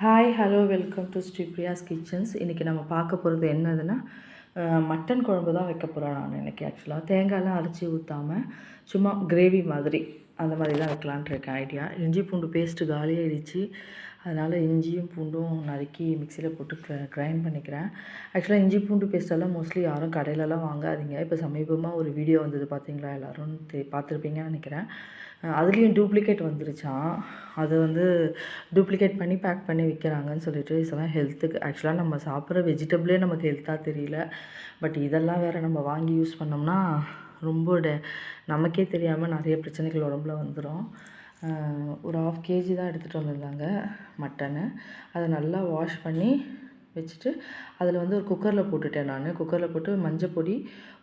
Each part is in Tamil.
Hi hello welcome to Sri Priya's kitchens. இன்றைக்கி நம்ம பார்க்க போகிறது என்னதுன்னா மட்டன் குழம்பு தான் வைக்க போகிறேன். நான் இன்றைக்கி ஆக்சுவலாக தேங்காயெலாம் அரைச்சி ஊற்றாமல் சும்மா கிரேவி மாதிரி அந்த மாதிரி தான் வைக்கலான்ட்டு இருக்கேன் ஐடியா. இஞ்சி பூண்டு பேஸ்ட்டு காலியாகிடுச்சு, அதனால் இஞ்சியும் பூண்டும் நறுக்கி மிக்சியில் போட்டு கிரைண்ட் பண்ணிக்கிறேன். ஆக்சுவலாக இஞ்சி பூண்டு பேஸ்ட்டெல்லாம் மோஸ்ட்லி யாரும் கடையிலலாம் வாங்காதீங்க. இப்போ சமீபமாக ஒரு வீடியோ வந்தது பார்த்தீங்களா, எல்லோரும் பார்த்துருப்பீங்கன்னு நினைக்கிறேன். அதுலேயும் டூப்ளிகேட் வந்துருச்சான். அது வந்து டூப்ளிகேட் பண்ணி பேக் பண்ணி விற்கிறாங்கன்னு சொல்லிட்டு, இதெல்லாம் ஹெல்த்துக்கு ஆக்சுவலாக நம்ம சாப்பிட்ற வெஜிடபிளே நமக்கு ஹெல்த்தாக தெரியல. பட் இதெல்லாம் வேறு நம்ம வாங்கி யூஸ் பண்ணோம்னா ரொம்ப நமக்கே தெரியாமல் நிறைய பிரச்சனைகள் உடம்புல வந்துடும். ஒரு 1/2 kg தான் எடுத்துகிட்டு வந்திருந்தாங்க மட்டனு. அதை நல்லா வாஷ் பண்ணி வச்சுட்டு அதில் வந்து ஒரு குக்கரில் போட்டுட்டேன். நான் குக்கரில் போட்டு மஞ்சப்பொடி,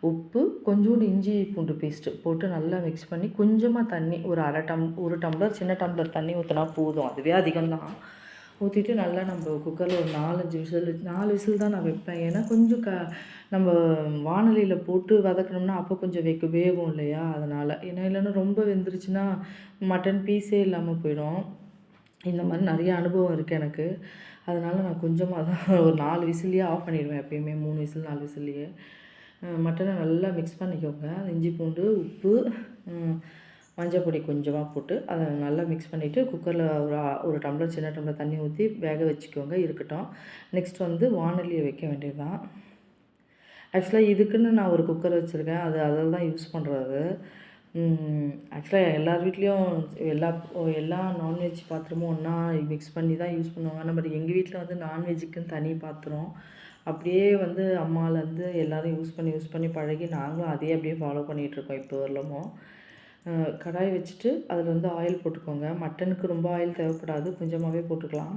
உப்பு, கொஞ்சோண்டு இஞ்சி பூண்டு பேஸ்ட்டு போட்டு நல்லா மிக்ஸ் பண்ணி கொஞ்சமாக தண்ணி ஒரு டம்ளர் சின்ன டம்ளர் தண்ணி ஊற்றினா போதும். அதுவே அதிகம்தான். ஊற்றிட்டு நல்லா நம்ம குக்கரில் ஒரு 4 விசில் தான் நான் வைப்பேன். ஏன்னா கொஞ்சம் நம்ம வானலியில் போட்டு வதக்கணும்னா அப்போ கொஞ்சம் வேகும் இல்லையா, அதனால். ஏன்னா இல்லைன்னா ரொம்ப வெந்துருச்சுன்னா மட்டன் பீஸே இல்லாமல் போயிடும். இந்த மாதிரி நிறைய அனுபவம் இருக்குது எனக்கு. அதனால் நான் கொஞ்சமாக தான் ஒரு 4 விசில்லையே ஆஃப் பண்ணிடுவேன். எப்பயுமே 3 விசில் 4 விசில்லையே மட்டனை நல்லா மிக்ஸ் பண்ணிக்கோங்க. இஞ்சி பூண்டு, உப்பு, மஞ்சள் பொடி கொஞ்சமாக போட்டு அதை நல்லா மிக்ஸ் பண்ணிவிட்டு குக்கரில் ஒரு டம்ளர் சின்ன டம்ளர் தண்ணி ஊற்றி வேக வச்சுக்கோங்க, இருக்கட்டும். நெக்ஸ்ட் வந்து வானலியை வைக்க வேண்டியது தான். ஆக்சுவலாக இதுக்குன்னு நான் ஒரு குக்கர் வச்சுருக்கேன். அதில் தான் யூஸ் பண்ணுறது. ஆக்சுவலாக எல்லார் வீட்லேயும் எல்லா நான்வெஜ் பாத்திரமும் ஒன்றா மிக்ஸ் பண்ணி தான் யூஸ் பண்ணுவாங்க. பட் எங்கள் வீட்டில் வந்து நான்வெஜ்ஜுக்குன்னு தனி பாத்திரம். அப்படியே வந்து அம்மாலேருந்து எல்லோரும் யூஸ் பண்ணி பழகி நாங்களும் அதையே அப்படியே ஃபாலோ பண்ணிகிட்ருக்கோம் இப்போ வரலுமோ. கடாய் வச்சுட்டு அதில் வந்து ஆயில் போட்டுக்கோங்க. மட்டனுக்கு ரொம்ப ஆயில் தேவைப்படாது, கொஞ்சமாகவே போட்டுக்கலாம்.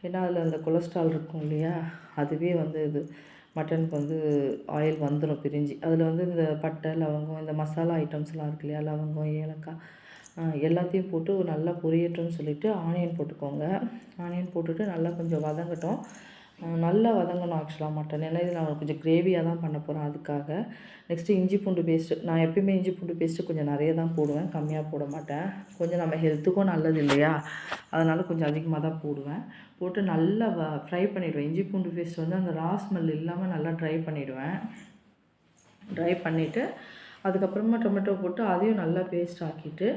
ஏன்னா அதில் அந்த கொலஸ்ட்ரால் இருக்கும் இல்லையா, அதுவே வந்து இது மட்டனுக்கு வந்து ஆயில் வந்துடும் பிரிஞ்சு. அதில் வந்து இந்த பட்டை, லவங்கம், இந்த மசாலா ஐட்டம்ஸ்லாம் இருக்கு இல்லையா, லவங்கம், ஏலக்காய், எல்லாத்தையும் போட்டு நல்லா பொரியட்டும்னு சொல்லிவிட்டு ஆனியன் போட்டுக்கோங்க. ஆனியன் போட்டுட்டு நல்லா கொஞ்சம் வதங்கட்டும். நல்லா வதங்கணும் ஆக்சுவலாக மட்டன். ஏன்னா இது நான் கொஞ்சம் கிரேவியாக தான் பண்ண போகிறேன், அதுக்காக. நெக்ஸ்ட்டு இஞ்சி பூண்டு பேஸ்ட்டு. நான் எப்பயுமே இஞ்சி பூண்டு பேஸ்ட்டு கொஞ்சம் நிறைய தான் போடுவேன், கம்மியாக போட மாட்டேன். கொஞ்சம் நம்ம ஹெல்த்துக்கும் நல்லது இல்லையா, அதனால் கொஞ்சம் அதிகமாக தான் போடுவேன். போட்டு நல்லா ஃப்ரை பண்ணிவிடுவேன். இஞ்சி பூண்டு பேஸ்ட் வந்து அந்த ரா ஸ்மெல் இல்லாமல் நல்லா ட்ரை பண்ணிவிடுவேன். ட்ரை பண்ணிவிட்டு அதுக்கப்புறமா டொமேட்டோ போட்டு அதையும் நல்லா பேஸ்ட் ஆக்கிட்டு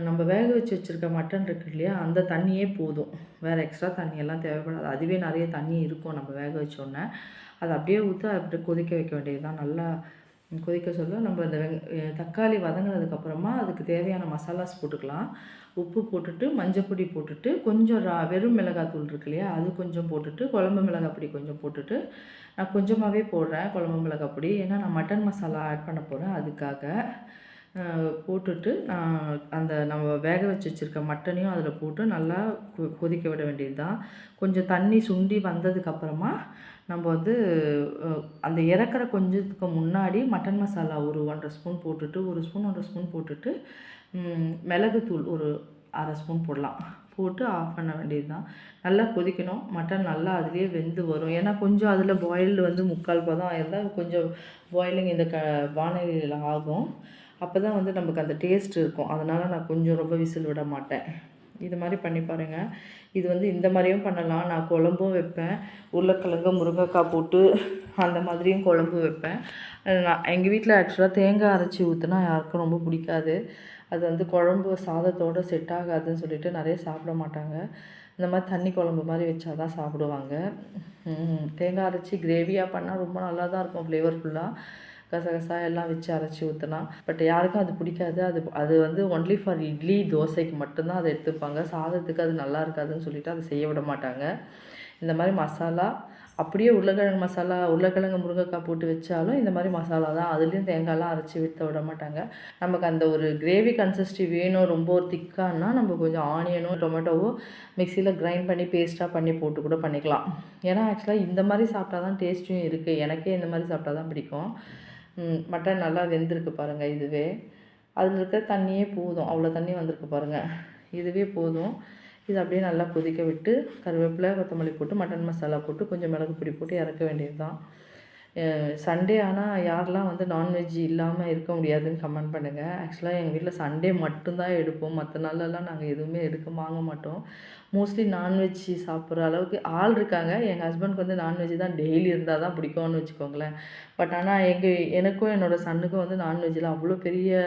நம்ம வேக வச்சுருக்க மட்டன் இருக்குது இல்லையா, அந்த தண்ணியே போதும். வேறு எக்ஸ்ட்ரா தண்ணியெல்லாம் தேவைப்படாது. அதுவே நிறைய தண்ணி இருக்கும் நம்ம வேக வச்சோடனே. அதை அப்படியே ஊற்றி அப்படியே கொதிக்க வைக்க வேண்டியது தான். நல்லா கொதிக்க சொல்ல நம்ம இந்த தக்காளி வதங்கினதுக்கப்புறமா அதுக்கு தேவையான மசாலாஸ் போட்டுக்கலாம். உப்பு போட்டுட்டு, மஞ்சப்பொடி போட்டுட்டு, கொஞ்சம் வெறும் மிளகாத்தூள் இருக்கு இல்லையா, அது கொஞ்சம் போட்டுட்டு, குழம்பு மிளகாய் பொடி கொஞ்சம் போட்டுட்டு, நான் கொஞ்சமாகவே போடுறேன் குழம்பு மிளகாய் பொடி. ஏன்னா நான் மட்டன் மசாலா ஆட் பண்ண போகிறேன், அதுக்காக. போட்டுட்டு அந்த நம்ம வேக வச்சுருக்க மட்டனையும் அதில் போட்டு நல்லா கொதிக்க விட வேண்டியது தான். கொஞ்சம் தண்ணி சுண்டி வந்ததுக்கப்புறமா நம்ம வந்து அந்த இறக்குற கொஞ்சத்துக்கு முன்னாடி மட்டன் மசாலா ஒரு 1.5 ஸ்பூன் போட்டுட்டு, 1 ஸ்பூன் 1.5 ஸ்பூன் போட்டுட்டு, மிளகுத்தூள் ஒரு 1/2 ஸ்பூன் போடலாம். போட்டு ஆஃப் பண்ண வேண்டியது தான். நல்லா கொதிக்கணும். மட்டன் நல்லா அதிலே வெந்து வரும். ஏன்னா கொஞ்சம் அதில் பாயில்டு வந்து 3/4 பதம் இருந்தால் கொஞ்சம் பாயிலிங் இந்த வானலியில் ஆகும். அப்போ தான் வந்து நமக்கு அந்த டேஸ்ட் இருக்கும். அதனால் நான் கொஞ்சம் ரொம்ப விசில் விட மாட்டேன். இது மாதிரி பண்ணி பாருங்கள். இது வந்து இந்த மாதிரியும் பண்ணலாம். நான் குழம்பும் வைப்பேன். உருளைக்கிழங்கு, முருங்கைக்காய் போட்டு அந்த மாதிரியும் குழம்பு வைப்பேன். நான் எங்கள் வீட்டில் ஆக்சுவலாக தேங்காய் அரைச்சி ஊற்றினா யாருக்கும் ரொம்ப பிடிக்காது. அது வந்து குழம்பு சாதத்தோடு செட் ஆகாதுன்னு சொல்லிட்டு நிறைய சாப்பிட மாட்டாங்க. இந்த மாதிரி தண்ணி குழம்பு மாதிரி வச்சா தான் சாப்பிடுவாங்க. தேங்காய் அரைச்சி கிரேவியாக பண்ணால் ரொம்ப நல்லா தான் இருக்கும், ஃப்ளேவர்ஃபுல்லாக. கசகசா எல்லாம் வச்சு அரைச்சி ஊற்றினா. பட் யாருக்கும் அது பிடிக்காது. அது வந்து ஒன்லி ஃபார் இட்லி, தோசைக்கு மட்டும்தான் அதை எடுத்துப்பாங்க. சாதத்துக்கு அது நல்லா இருக்காதுன்னு சொல்லிட்டு அதை செய்ய விட மாட்டாங்க. இந்த மாதிரி மசாலா அப்படியே உருளைக்கிழங்கு முருங்கைக்காய் போட்டு வச்சாலும் இந்த மாதிரி மசாலா தான். அதுலேயும் தேங்காயெலாம் அரைச்சி விட மாட்டாங்க. நமக்கு அந்த ஒரு கிரேவி கன்சிஸ்டி வேணும், ரொம்ப ஒரு திக்கானா நம்ம கொஞ்சம் ஆனியனோ டொமேட்டோவோ மிக்சியில் கிரைண்ட் பண்ணி பேஸ்ட்டாக பண்ணி போட்டு கூட பண்ணிக்கலாம். ஏன்னா ஆக்சுவலாக இந்த மாதிரி சாப்பிட்டா தான் டேஸ்ட்டும் இருக்குது. எனக்கே இந்த மாதிரி சாப்பிட்டா தான் பிடிக்கும். மட்டன் நல்லா வெந்திருக்கு பாருங்கள். இதுவே அதில் இருக்க தண்ணியே போதும். அவ்வளோ தண்ணி வந்திருக்கு பாருங்கள், இதுவே போதும். இது அப்படியே நல்லா கொதிக்க விட்டு கருவேப்பிலை, கொத்தமல்லி போட்டு மட்டன் மசாலா போட்டு கொஞ்சம் மிளகு பொடி போட்டு இறக்க வேண்டியது தான். சண்டே ஆனால் யாரெல்லாம் வந்து நான்வெஜ் இல்லாமல் இருக்க முடியாதுன்னு கமெண்ட் பண்ணுங்கள். ஆக்சுவலாக எங்கள் வீட்டில் சண்டே மட்டும்தான் எடுப்போம். மற்ற நாளெல்லாம் நாங்கள் எதுவுமே வாங்க மாட்டோம். மோஸ்ட்லி நான்வெஜ் சாப்பிட்ற அளவுக்கு ஆள் இருக்காங்க. எங்கள் ஹஸ்பண்டுக்கு வந்து நான்வெஜ் தான் டெய்லி இருந்தால் தான் பிடிக்கும்னு வச்சுக்கோங்களேன். பட் ஆனால் எனக்கும் என்னோடய சன்னுக்கும் வந்து நான்வெஜ்ஜில் அவ்வளோ பெரிய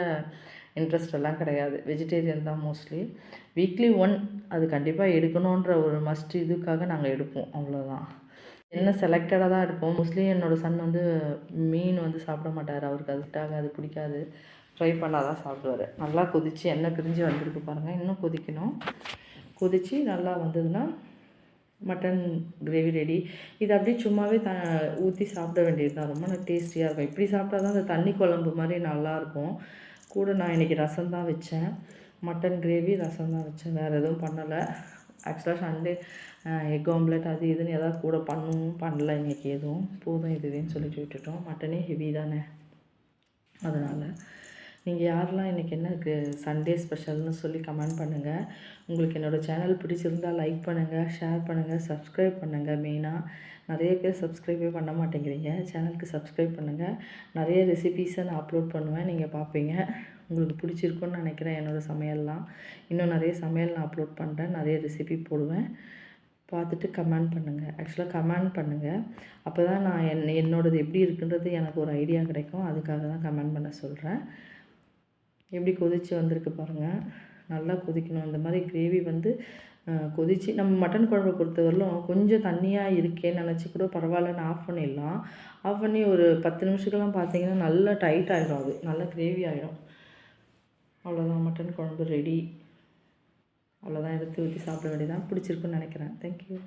இன்ட்ரெஸ்ட் எல்லாம் கிடையாது. வெஜிடேரியன் தான் மோஸ்ட்லி. வீக்லி 1 அது கண்டிப்பாக எடுக்கணுன்ற ஒரு மஸ்ட் இதுக்காக நாங்கள் எடுப்போம், அவ்வளோதான். என்ன செலக்டடாக தான் எடுப்போம். மோஸ்ட்லி என்னோடய சன் வந்து மீன் வந்து சாப்பிட மாட்டார். அவருக்கு அது செட் ஆகாது, பிடிக்காது. ஃப்ரை பண்ணால் தான் சாப்பிடுவார். நல்லா கொதித்து எண்ணெய் பிரிஞ்சு வந்திருக்கு பாருங்கள். இன்னும் கொதிக்கணும். கொதித்து நல்லா வந்ததுன்னா மட்டன் கிரேவி ரெடி. இது அப்படியே சும்மாவே ஊற்றி சாப்பிட வேண்டியது தான். ரொம்ப டேஸ்டியாக இருக்கும். இப்படி சாப்பிட்டா தான் அந்த தண்ணி குழம்பு மாதிரி நல்லாயிருக்கும். கூட நான் இன்றைக்கி ரசம் தான் வச்சேன். மட்டன் கிரேவி, ரசம் தான் வச்சேன். வேறு எதுவும் பண்ணலை. ஆக்சுவலாக சண்டே எக் ஆம்லெட் அது இதுன்னு எதாவது கூட பண்ணல இன்றைக்கி எதுவும். போதும் இதுவேன்னு சொல்லிட்டு விட்டுட்டோம். மட்டனே ஹெவி தானே, அதனால் நீங்கள் யாரெல்லாம் இன்றைக்கி என்ன சண்டே ஸ்பெஷல்னு சொல்லி கமெண்ட் பண்ணுங்கள். உங்களுக்கு என்னோடய சேனல் பிடிச்சிருந்தால் லைக் பண்ணுங்கள், ஷேர் பண்ணுங்கள், சப்ஸ்கிரைப் பண்ணுங்கள். மெயினாக நிறைய பேர் சப்ஸ்கிரைபே பண்ண மாட்டேங்கிறீங்க. சேனலுக்கு சப்ஸ்கிரைப் பண்ணுங்கள். நிறைய ரெசிபீஸை நான் அப்லோட் பண்ணுவேன், நீங்கள் பார்ப்பீங்க. உங்களுக்கு பிடிச்சிருக்குன்னு நினைக்கிறேன் என்னோடய சமையல்லாம். இன்னும் நிறைய சமையல் நான் அப்லோட் பண்ணுறேன், நிறைய ரெசிபி போடுவேன். பார்த்துட்டு கமெண்ட் பண்ணுங்கள். ஆக்சுவலாக கமெண்ட் பண்ணுங்கள். அப்போ தான் நான் என்னோடது எப்படி இருக்குன்றது எனக்கு ஒரு ஐடியா கிடைக்கும். அதுக்காக தான் கமெண்ட் பண்ண சொல்கிறேன். எப்படி கொதித்து வந்திருக்கு பாருங்கள். நல்லா கொதிக்கணும். இந்த மாதிரி கிரேவி வந்து கொதித்து நம்ம மட்டன் குழம்பை பொறுத்தவரையிலும் கொஞ்சம் தண்ணியாக இருக்கேன்னு நினச்சி கூட பரவாயில்லன்னு ஆஃப் பண்ணிடலாம். ஆஃப் பண்ணி ஒரு 10 நிமிஷத்துக்கெல்லாம் பார்த்தீங்கன்னா நல்லா டைட் ஆகிடும். அது நல்லா கிரேவி ஆகிடும். அவ்வளோதான், மட்டன் குழம்பு ரெடி. அவ்வளோதான், எடுத்து ஊற்றி சாப்பிட வேண்டியதான். பிடிச்சிருக்குன்னு நினைக்கிறேன். தேங்க்யூ.